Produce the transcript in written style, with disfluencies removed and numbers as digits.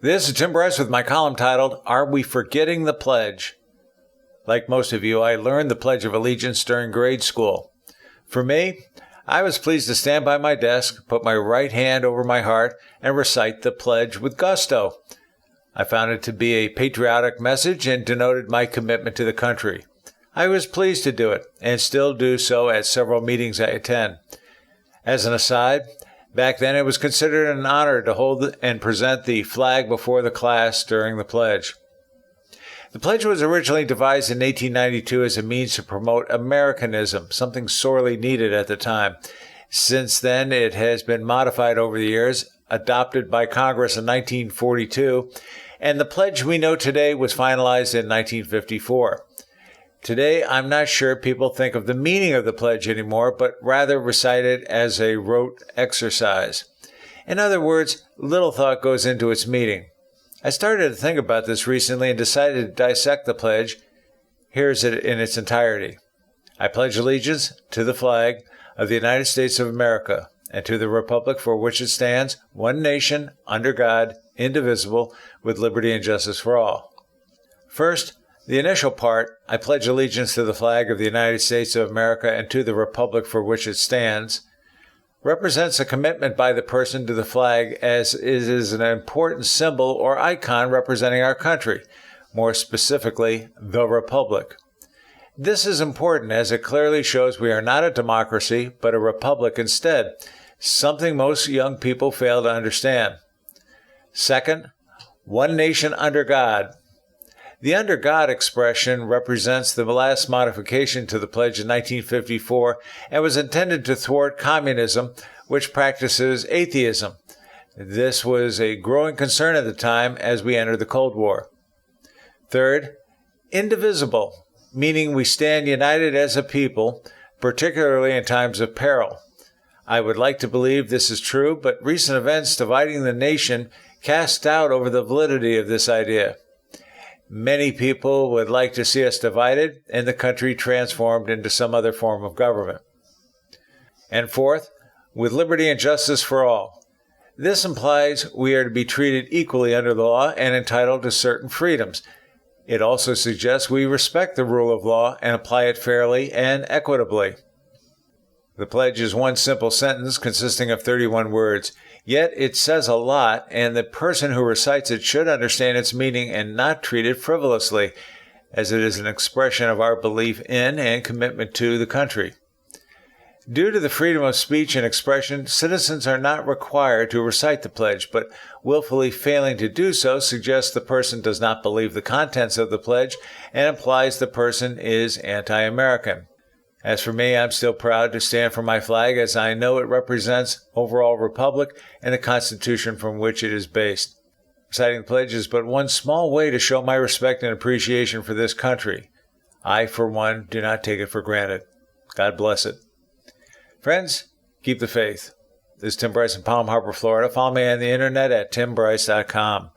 This is Tim Bryce with my column titled, Are We Forgetting the Pledge? Like most of you, I learned the Pledge of Allegiance during grade school. For me, I was pleased to stand by my desk, put my right hand over my heart, and recite the pledge with gusto. I found it to be a patriotic message and denoted my commitment to the country. I was pleased to do it, and still do so at several meetings I attend. As an aside, back then it was considered an honor to hold and present the flag before the class during the pledge. The pledge was originally devised in 1892 as a means to promote Americanism, something sorely needed at the time. Since then, it has been modified over the years, adopted by Congress in 1942, and the pledge we know today was finalized in 1954. Today, I'm not sure people think of the meaning of the pledge anymore, but rather recite it as a rote exercise. In other words, little thought goes into its meaning. I started to think about this recently and decided to dissect the pledge. Here's it in its entirety. I pledge allegiance to the flag of the United States of America and to the republic for which it stands, one nation, under God, indivisible, with liberty and justice for all. First, the initial part, I pledge allegiance to the flag of the United States of America and to the republic for which it stands, represents a commitment by the person to the flag as it is an important symbol or icon representing our country, more specifically, the republic. This is important as it clearly shows we are not a democracy, but a republic instead, something most young people fail to understand. Second, one nation under God. The under God expression represents the last modification to the pledge in 1954 and was intended to thwart communism, which practices atheism. This was a growing concern at the time as we entered the Cold War. Third, indivisible, meaning we stand united as a people, particularly in times of peril. I would like to believe this is true, but recent events dividing the nation cast doubt over the validity of this idea. Many people would like to see us divided and the country transformed into some other form of government. And fourth, with liberty and justice for all. This implies we are to be treated equally under the law and entitled to certain freedoms. It also suggests we respect the rule of law and apply it fairly and equitably. The pledge is one simple sentence consisting of 31 words, yet it says a lot, and the person who recites it should understand its meaning and not treat it frivolously, as it is an expression of our belief in and commitment to the country. Due to the freedom of speech and expression, citizens are not required to recite the pledge, but willfully failing to do so suggests the person does not believe the contents of the pledge and implies the person is anti-American. As for me, I'm still proud to stand for my flag as I know it represents overall republic and the Constitution from which it is based. Reciting the pledge is but one small way to show my respect and appreciation for this country. I, for one, do not take it for granted. God bless it. Friends, keep the faith. This is Tim Bryce in Palm Harbor, Florida. Follow me on the internet at timbryce.com.